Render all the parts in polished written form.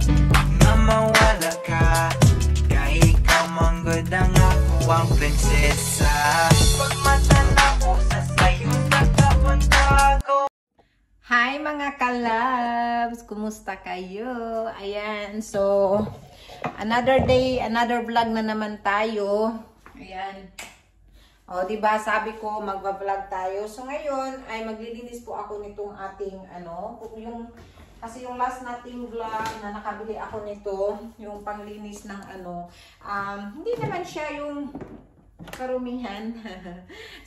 nga mawala ka. Kaya ikaw manggod ang ako ang prinsesa. Pag matanaw ko sa sayo nagkapantago. Hi mga kalabs! Kumusta kayo? Ayan, so another day, another vlog na naman tayo. Ayan. O, diba, sabi ko magba-vlog tayo. So ngayon ay maglilinis po ako nitong ating kasi yung last nating vlog na nakabili ako nito, yung panglinis ng hindi naman siya yung karumihan.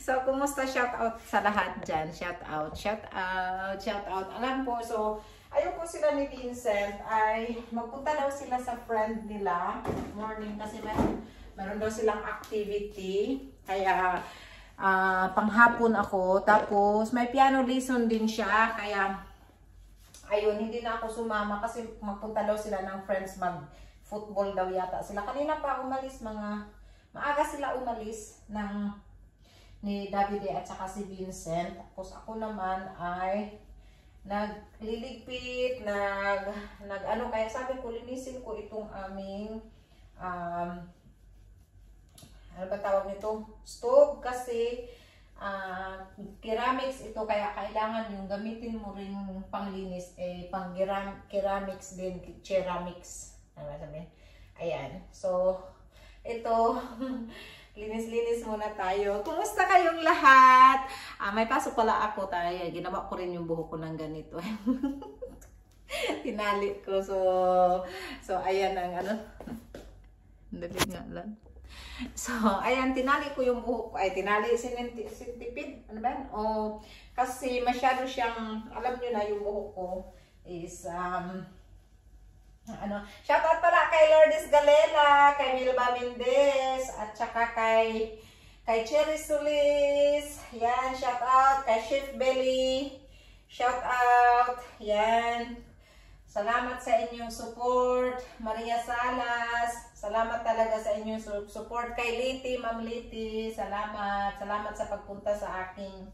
So, kumusta? Shout out sa lahat dyan. Shout out, shout out, shout out. Alam po, so, ayun po sila ni Vincent ay magpunta daw sila sa friend nila. Morning kasi meron daw silang activity. Kaya, panghapon ako. Tapos, may piano lesson din siya. Kaya, ayun, hindi na ako sumama kasi magpunta daw sila ng friends mag-football daw yata sila. Kanina pa umalis maaga sila umalis ni Davide at saka si Vincent. Tapos ako naman ay nagliligpit, kaya sabi ko, linisin ko itong aming, ano ba tawag nito? Stove kasi, ceramics ito, kaya kailangan yung gamitin mo rin panglinis, pang ceramics din, ceramics. Ano ba sabihin? Ayan. So, ito, linis-linis muna tayo. Kumusta kayong lahat? May pasok pala ako tayo. Ginawa ko rin yung buhok ko ng ganito. Tinali ko. So ayan ang dali nga lang. So, ayan, tinali ko yung buhok ko. Ay, tinali, sintipid. Ano ba yan? Kasi masyado siyang, alam nyo na yung buhok ko is, shoutout pala kay Lourdes Galela, kay Milba Mendez, at saka kay Cherry Solis. Yan, shoutout. Kay Chef Belly, shoutout. Yan. Salamat sa inyong support. Maria Salas, salamat talaga sa inyong support. Kay Liti, Ma'am Liti, salamat. Salamat sa pagpunta sa aking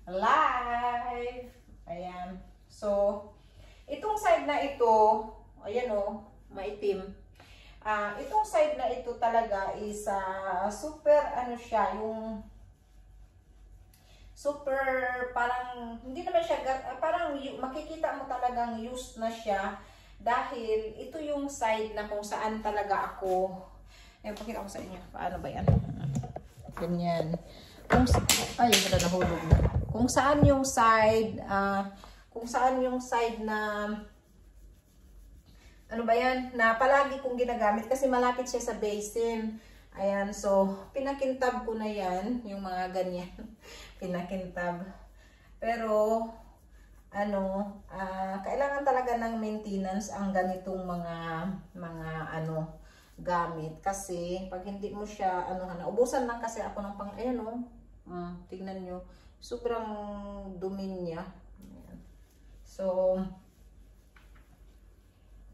live. Ayan. So, itong side na ito, ayan maitim. Itong side na ito talaga is super, siya, yung super, parang, hindi naman siya, parang makikita mo talagang used na siya dahil ito yung side na kung saan talaga ako, pakita ko sa inyo, paano ba yan? Ganyan. Ay, wala nahulog na. Kung saan yung side na, ano ba yan, na palagi kong ginagamit kasi malapit siya sa basin. Ayan, so, pinakintab ko na yan, yung mga ganyan. Pinakintab. Pero, kailangan talaga ng maintenance ang ganitong mga gamit. Kasi, pag hindi mo siya, ubusan lang kasi ako ng tignan nyo, sobrang dumi niya. Ayan. So,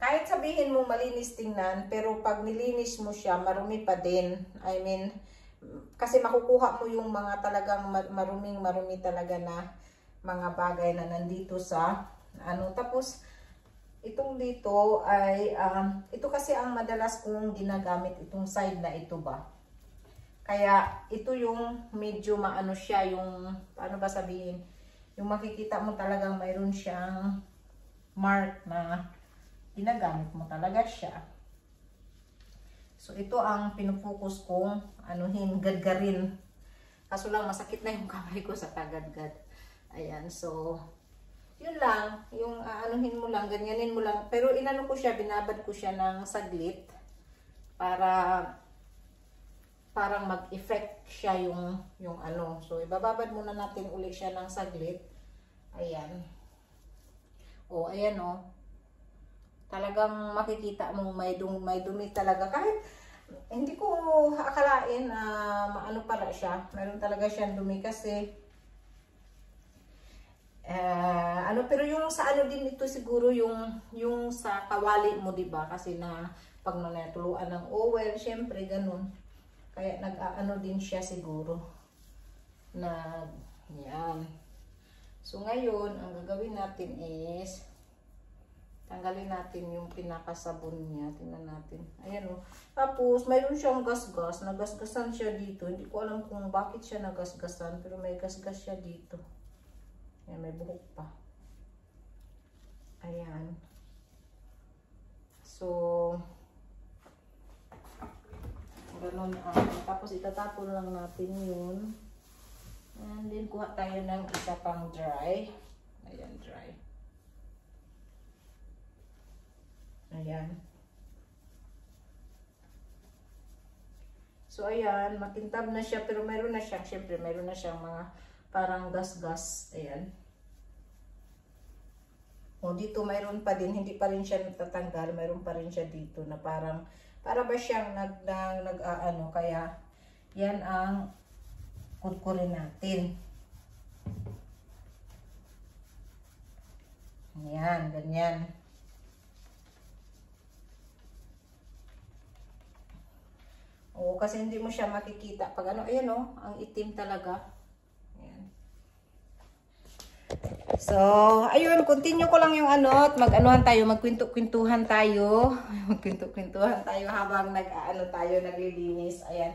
kahit sabihin mo malinis tingnan, pero pag nilinis mo siya, marumi pa din. I mean, kasi makukuha mo yung mga talagang marumi talaga na mga bagay na nandito sa, tapos, itong dito ay, ito kasi ang madalas kong ginagamit, itong side na ito ba. Kaya, ito yung medyo siya, yung, paano ba sabihin, yung makikita mo talagang mayroon siyang mark na, ginagamit mo talaga siya. So, ito ang pinufocus kong gadgarin. Kaso lang, masakit na yung kamay ko sa kagadgad. Ayan, so, yun lang. Yung mo lang, ganyanin mo lang. Pero ko siya, binabad ko siya ng saglit para parang mag-effect siya yung So, ibababad muna natin ulit siya ng saglit. Ayan. Ayan talagang makikita mong may dumi talaga. Kahit hindi ko akalain na pala siya. Meron talaga siyang dumi kasi pero yung sa din ito siguro yung sa kawali mo, diba? Kasi na pag natuluan ng oil, syempre ganun. Kaya din siya siguro. Yan. So ngayon, ang gagawin natin is tanggalin natin yung pinakasabon niya. Tingnan natin. Ayan o. Tapos, mayroon siyang gasgas. Nagasgasan siya dito. Hindi ko alam kung bakit siya nagasgasan. Pero may gasgas siya dito. Ayan, may buhok pa. Ayan. So, ganun ang. Tapos, itatapon lang natin yun. And then, kuha tayo ng isa pang dry. Ayan, dry. Ayan. So, ayan. Makintab na siya. Pero mayroon na siyang, syempre, mayroon na siyang mga parang gas-gas. Ayan. O, dito mayroon pa din. Hindi pa rin siya natatanggal. Mayroon pa rin siya dito na parang, para ba siyang nag-ano. Kaya, yan ang kudkurin natin. Ayan, ganyan. Oo, kasi hindi mo siya makikita. Pag ano, ayan o, ang itim talaga. Ayan. So, ayun, continue ko lang yung ano, at mag-anuhan tayo, magkwento-kwentuhan tayo. Magkwento-kwentuhan tayo habang nag-ano tayo, naglilinis. Ayan.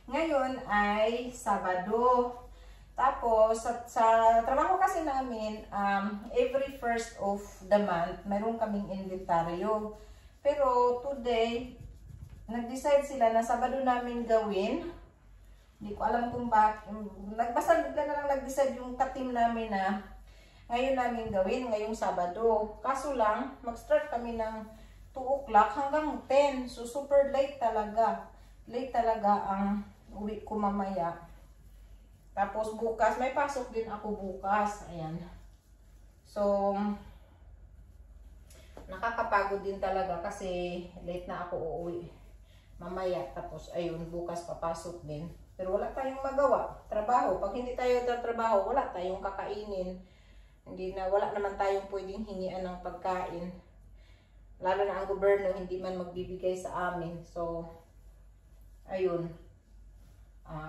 Ngayon ay Sabado. Tapos, sa trabaho kasi namin, every first of the month, meron kaming inventaryo. Pero today, nag-decide sila na Sabado namin gawin. Hindi ko alam kung bakit. Basta bigla na lang nag-decide yung ka-team namin na ngayon namin gawin, ngayong Sabado. Kaso lang, mag-start kami ng 2 o'clock hanggang 10. So, super late talaga. Late talaga ang uwi ko mamaya. Tapos bukas, may pasok din ako bukas. Ayan. So, nakakapagod din talaga kasi late na ako uuwi mamaya. Tapos, ayun, bukas papasok din. Pero wala tayong magawa. Trabaho. Pag hindi tayo trabaho, wala tayong kakainin. Wala naman tayong pwedeng hingian ng pagkain. Lalo na ang gobyerno, hindi man magbibigay sa amin. So, ayun.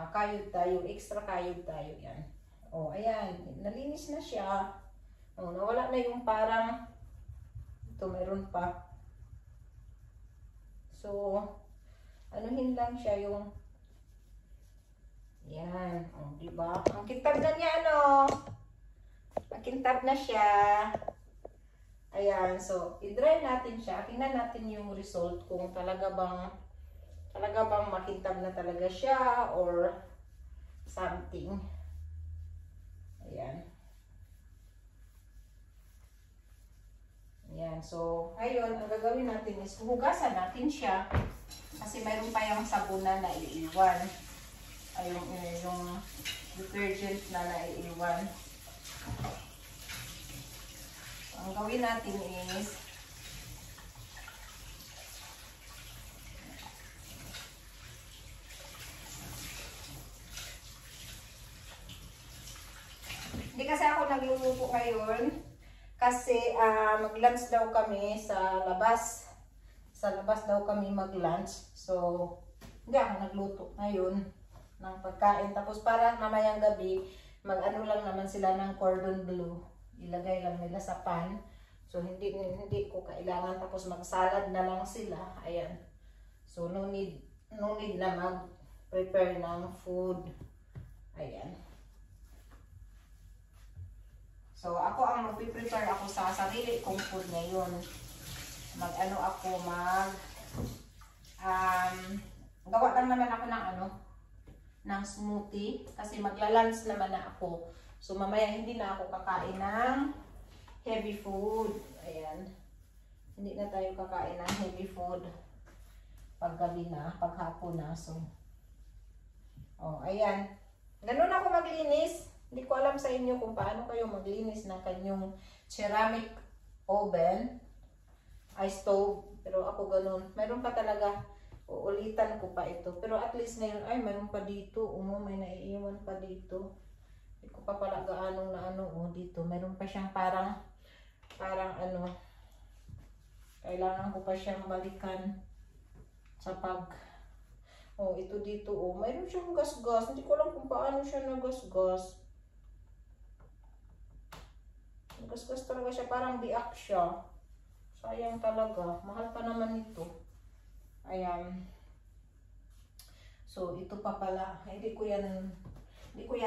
Kayod tayo. Extra kayod tayo. Yan. O, ayan. Nalinis na siya. O, nawala na yung parang ito, mayroon pa. So, anuhin lang siya yung yan. O, diba? Ang kintab na niya, ano? Ang kintab na siya. Ayan. So, i-dry natin siya. Tingnan natin yung result kung talaga bang makintab na talaga siya or something. Ayan. Ayan. So, ngayon, ang gagawin natin is hugasan natin siya kasi mayroon pa yung sabunan na iiwan. Ay, yung detergent na naiiwan. So, ang gawin natin is hindi kasi ako nagluluto ngayon kasi mag-lunch daw kami sa labas. Sa labas daw kami mag-lunch. So, hindi ako nagluto ngayon ng pagkain. Tapos para mamayang gabi, mag-ano lang naman sila ng cordon bleu. Ilagay lang nila sa pan. So, hindi ko kailangan. Tapos mag-salad na lang sila. Ayan. So, no need na mag-prepare ng food. Ayan. So, ako ang mag-prepare ako sa sarili kong food ngayon. Gawa lang naman ako ng smoothie. Kasi magla-lunch naman na ako. So, mamaya hindi na ako kakain ng heavy food. Ayan. Hindi na tayo kakain ng heavy food. Paggabi na, paghapon na. So, ayan. Ganun ako maglinis. Hindi ko alam sa inyo kung paano kayo maglinis ng kanyang ceramic oven, stove. Pero ako ganun. Mayroon pa talaga. Uulitan ko pa ito. Pero at least ngayon, ay, mayroon pa dito. May naiiwan pa dito. Hindi ko pa pala gaanong dito. Mayroon pa siyang parang kailangan ko pa siyang balikan sa ito dito, mayroon siyang gas-gas. Hindi ko alam kung paano siya nagasgas. Gasgas talaga siya, parang biak siya. Sayang talaga. Mahal pa naman ito. Ayan. So, ito pa pala. Hindi ko yan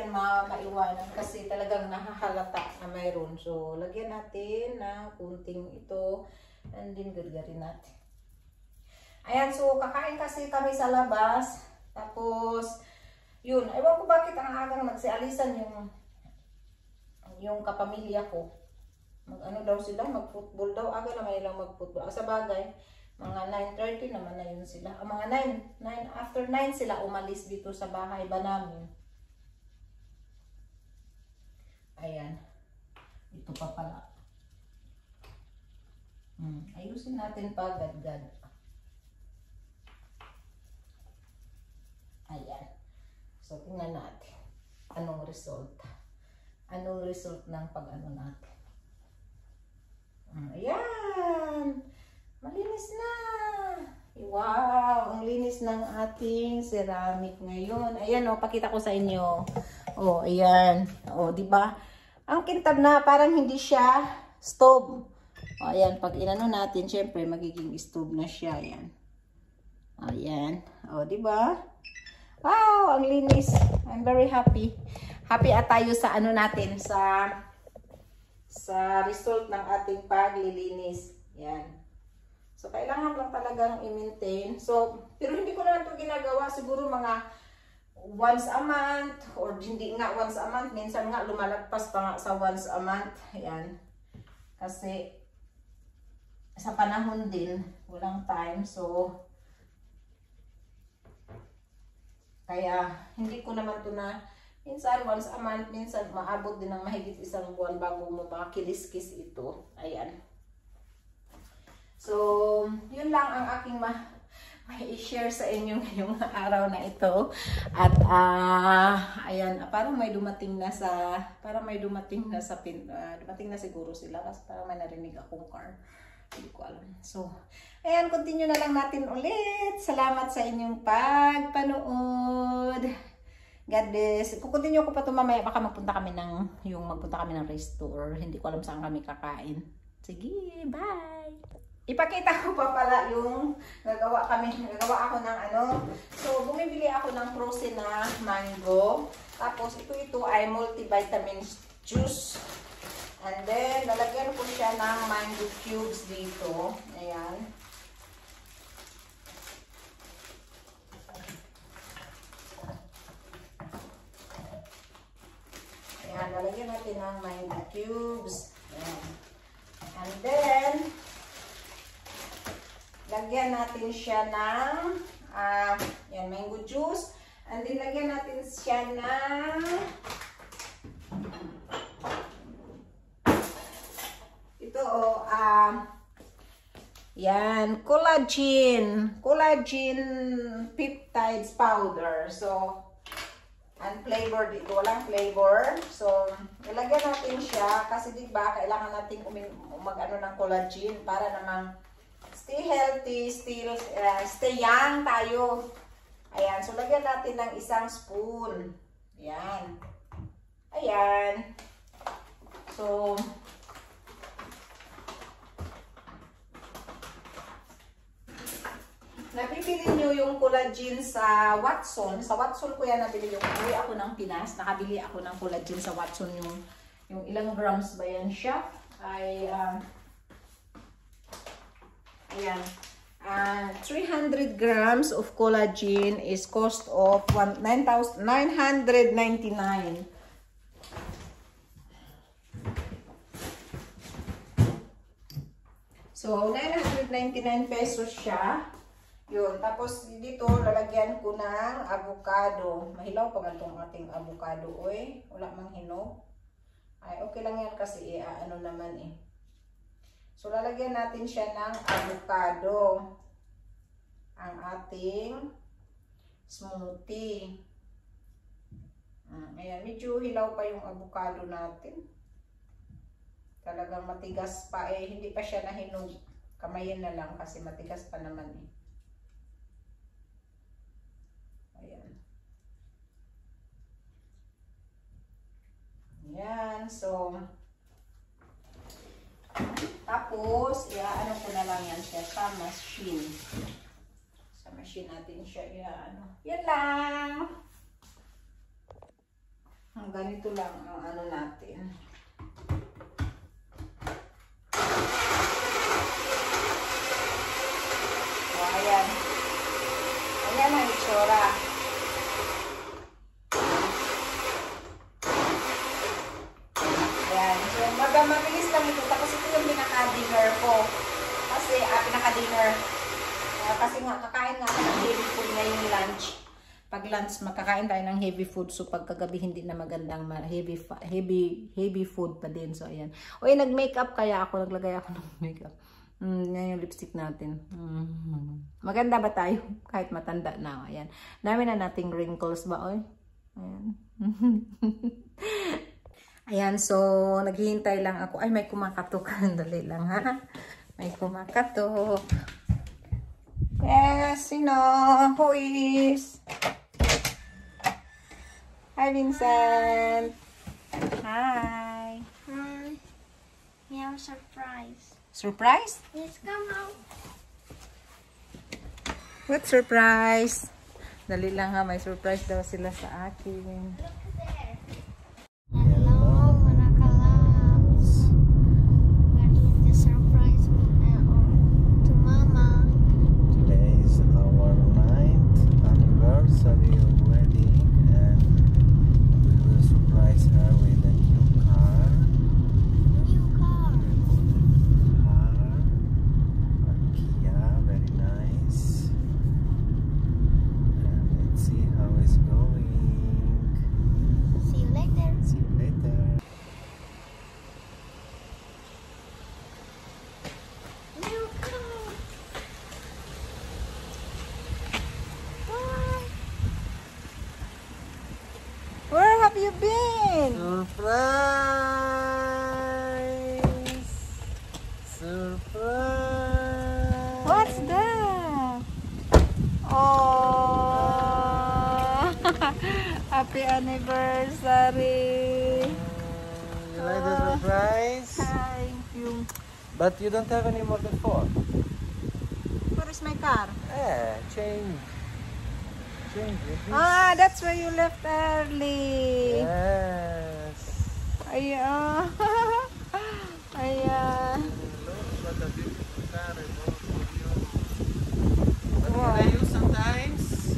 maiwanan kasi talagang nahahalata na mayroon. So, lagyan natin na kunting ito. And then, gargarin natin. Ayan, so, kakain kasi kami sa labas. Tapos, yun. Ewan ko bakit ang agang nagsialisan yung kapamilya ko. Mag-ano daw sila, mag-football daw. Aga naman nilang mag-football. Sa bagay, mga 9:30 naman na yun sila. Mga 9, after 9 sila umalis dito sa bahay ba namin. Ayan. Ito pa pala. Ayusin natin pa gad-gad. Ayan. So, tingnan natin. Anong result? Anong result ng pag-ano natin? Ayan! Malinis na! Wow! Ang linis ng ating ceramic ngayon. Ayan o, pakita ko sa inyo. O, ayan. O, diba? Ang kintab na, parang hindi siya stove. O, ayan. Pag inano natin, syempre, magiging stove na siya. Ayan. Ayan. O, diba? Wow! Ang linis. I'm very happy. Happy tayo sa ano natin, sa result ng ating paglilinis. Yan. So, kailangan lang talagang i-maintain. So, pero hindi ko naman ito ginagawa. Siguro mga once a month or hindi nga once a month. Minsan nga lumalagpas pa nga sa once a month. Yan. Kasi sa panahon din, walang time. So, kaya hindi ko naman ito na minsan once a month, minsan maabot din ng mahigit isang buwan bago mo makilis-kis ito. Ayan. So, yun lang ang aking i-share sa inyo ngayong araw na ito. At ayan, parang may dumating na siguro sila kasi parang may narinig akong car. Hindi ko alam. So, ayan, continue na lang natin ulit. Salamat sa inyong pagpanood. God bless. Kukontinue ko pa ito mamaya. Baka magpunta kami ng resto or hindi ko alam saan kami kakain. Sige, bye! Ipakita ko pa pala yung nagawa ako ng ano. So, bumibili ako ng frozen na mango. Tapos, ito ay multivitamin juice. And then, lalagyan ko siya ng mango cubes dito. Ayan. Ayan, lalagyan natin ng mango cubes. Ayan. And then, lagyan natin siya ng yan, mango juice. And then, lagyan natin siya ng ito, yan, collagen peptides powder. So, unflavored ito, walang flavor. So, ilagyan natin siya kasi diba, kailangan natin mag-ano ng collagen para namang stay healthy, stay young tayo. Ayan, so lagyan natin ng 1 spoon. Ayan. Ayan. So, nabibili nyo yung collagen sa Watson. Sa Watson ko yan nabili yung uwi ako ng Pinas. Nakabili ako ng collagen sa Watson. Yung ilang grams ba yan siya? Ay, ayan. 300 grams of collagen is cost of 999. So, 999 pesos siya. Yun. Tapos, dito, lalagyan ko ng avocado. Mahilaw pa man itong ating avocado. Uy, wala mang hinog. Ay, okay lang yan kasi, ano naman eh. So, lalagyan natin siya ng avocado. Ang ating smoothie. Ayan, medyo hilaw pa yung avocado natin. Talagang matigas pa eh. Hindi pa siya nahinog. Kamayin na lang kasi matigas pa naman eh. Ayan. Ayan. So, Tapos, ano ko na lang yan siya sa machine. Sa machine natin siya, yan lang. Ganito lang ang ano natin. So, ayan. Ayan ang itsura. Ayan. So, mabilis lang ito. Tapos ito yung pinaka-dinner ko. Kasi, pinaka-dinner. Kasi nga, kakain nga ako ng heavy food ngayong lunch. Pag lunch, makakain tayo ng heavy food. So, pagkagabi, hindi na magandang heavy food pa din. So, ayan. Uy, nag-makeup kaya ako. Naglagay ako ng makeup. Yan yung lipstick natin. Maganda ba tayo? Kahit matanda na. Ayan. Dami na nating wrinkles ba, oy? Ayan. Ayan, so, naghihintay lang ako. Ay, may kumakatok. Dali lang, ha? May kumakatok. Yes, sino? Who is? Hi, Vincent. Hi. Hi. We have a surprise. Surprise? Yes, come out. What surprise? Dali lang ha, may surprise daw sila sa akin. Look there. Hello, mga kalabs. We're doing the surprise to Mama. Today is our 9th anniversary of wedding, and we will surprise her with a new car. New car. A Kia, very nice. And let's see how it's going. See you later. See you later. New car. Bye. Where have you been? Surprise! Surprise! What's that? Oh! Happy anniversary! You like the surprise? Thank you. But you don't have any more than 4. Where is my car? Change. Change with this. Ah, that's why you left early. Yes. Ayan. Ayan. Look what a beautiful car I bought for you. What Wow. can I use sometimes?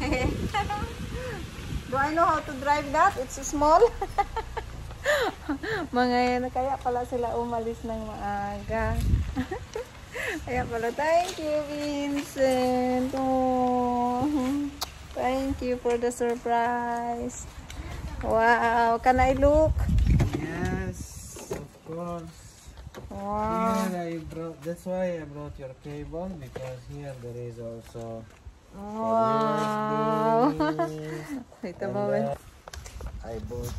Do I know how to drive that? It's small. Mga yan, kaya pala sila umalis ng maaga. Kaya pala, thank you, Vincent. Oh, thank you for the surprise. Wow, can I look? Yes, of course. Wow. Here I brought. That's why I brought your cable, because here there is also Wow. Wait a And moment. I bought.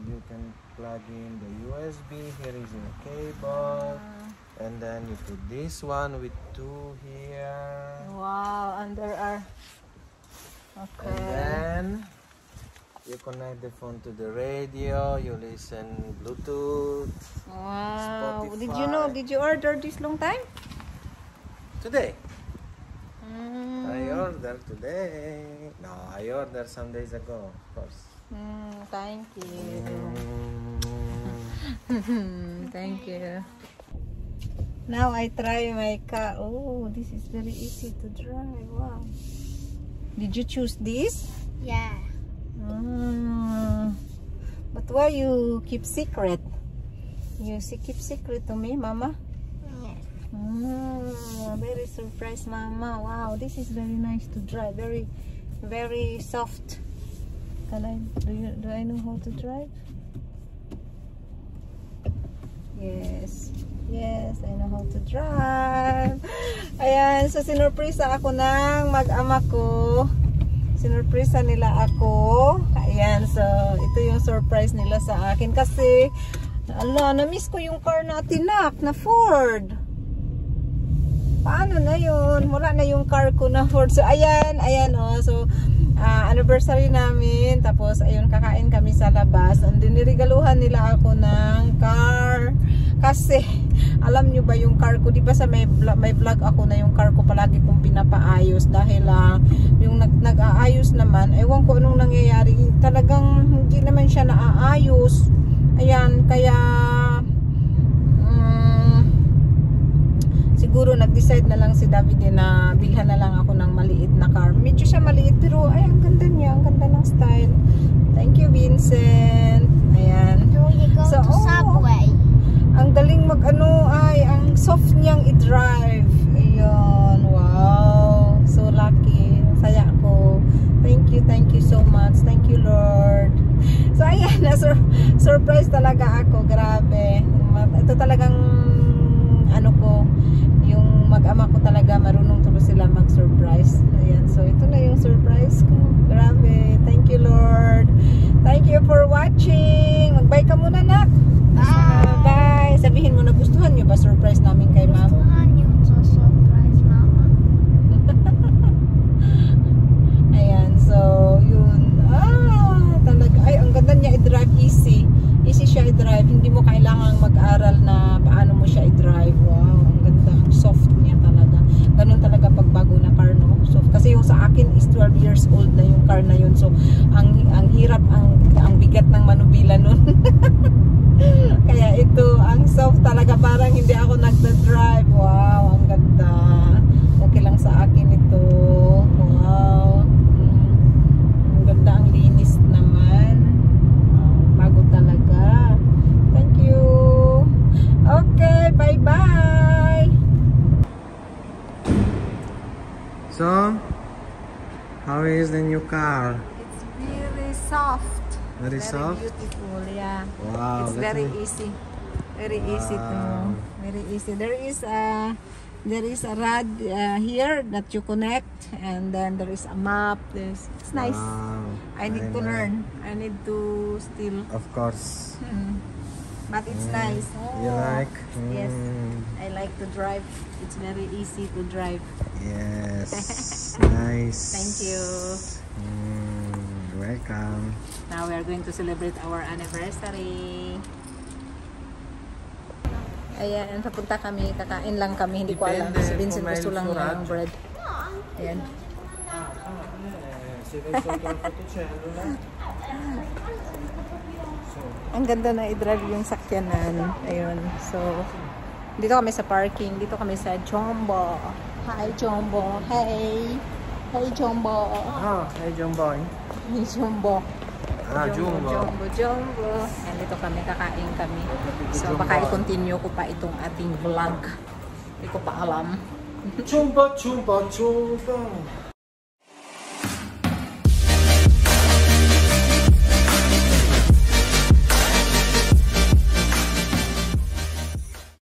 You can plug in the USB. Here is your cable, and then you put this one with 2 here, Wow, and there are. and Okay. then you connect the phone to the radio. You listen Bluetooth. Wow. Did Spotify. you know? Did you order this long time? Today Mm. I ordered today. No, I ordered some days ago, of course. Thank you. Mm. Thank you. Now I try my car. Oh, this is very easy to drive. Wow. Did you choose this? Yeah. But why you keep secret? Keep secret to me, Mama? Yeah. Very surprised, Mama. Wow, this is very nice to drive. Very, very soft. Do I know how to drive? Yes. Yes, I know how to drive. Ayan, so sinurpresa ako ng mag-ama ko. Sinurpresa nila ako. Ayan, so ito yung surprise nila sa akin kasi na-miss ko yung car natin na Ford. Paano na yun? Wala na yung car ko na Ford. So ayan, oh. So anniversary namin. Tapos ayun, kakain kami sa labas. And then niregaluhan nila ako ng car. Kasi alam nyo ba yung car ko, di ba sa may vlog ako na yung car ko palagi kong pinapaayos dahil yung nag-aayos naman, ewan ko anong nangyayari, talagang hindi naman siya naaayos. Ayan, kaya siguro nag-decide na lang si David na bilhan na lang ako ng maliit na car. Medyo siya maliit pero ay ang ganda niya, ang ganda ng style. Thank you, Vincent. Ayan. Do you go to Subway? Ang galing ang soft niyang i-drive. Ayun, wow. So lucky. Saya ako. Thank you so much. Thank you, Lord. So ayan, surprise talaga ako. Grabe. Ito talagang yung mag-ama ko talaga marunong talaga sila mag-surprise. Ayan, so ito na yung surprise ko. Grabe. Thank you, Lord. Thank you for watching. Mag-bye ka muna, nak. Bye. Sabihin mo, nagustuhan nyo ba surprise namin kay ma'am? Gustuhan niyo to surprise, Mama. Ayan, so yun. Talaga. Ay, ang ganda niya i-drive, easy. Easy siya i-drive. Hindi mo kailangang mag-aral na paano mo siya i-drive. Wow, ang ganda. Ang soft niya talaga. Ganun talaga pag bago na car, no? So, kasi yung sa akin is 12 years old na yung car na yun. So, ang hirap, ang bigat ng manubila nun. Kaya ito, ang soft talaga. Parang hindi ako nagda-drive. Wow, ang ganda. Okay lang sa akin ito. Wow. Ang ganda, ang linis naman. Bago talaga. Thank you. Okay, bye-bye. So, how is the new car? It's very soft. Very soft? Beautiful, yeah. Wow, It's let very me- easy. Very easy to. Very easy. There is a rod here that you connect, and then there is a map. It's nice. Wow, I need very to nice. learn. I need to still. Of course. But it's nice. You Oh, like? Yes. I like to drive. It's very easy to drive. Yes. Nice. Thank you. Welcome. Now we are going to celebrate our anniversary. Ayan, papunta kami, kakain lang kami, hindi ko alam. Si Vincent gusto lang niya ng bread. Ayan. Ang ganda na i-drive yung sakyanan. Ayun. So, dito kami sa parking. Dito kami sa Jumbo. Hi, Jumbo. Hey. Hey, Jumbo. Oh, hey Jumbo. Hey, Jumbo. Jumbo. Jumbo. And dito kami, kakain kami. So, baka i-continue ko pa itong ating vlog. Hindi ko pa alam. Jumbo, Jumbo, Jumbo.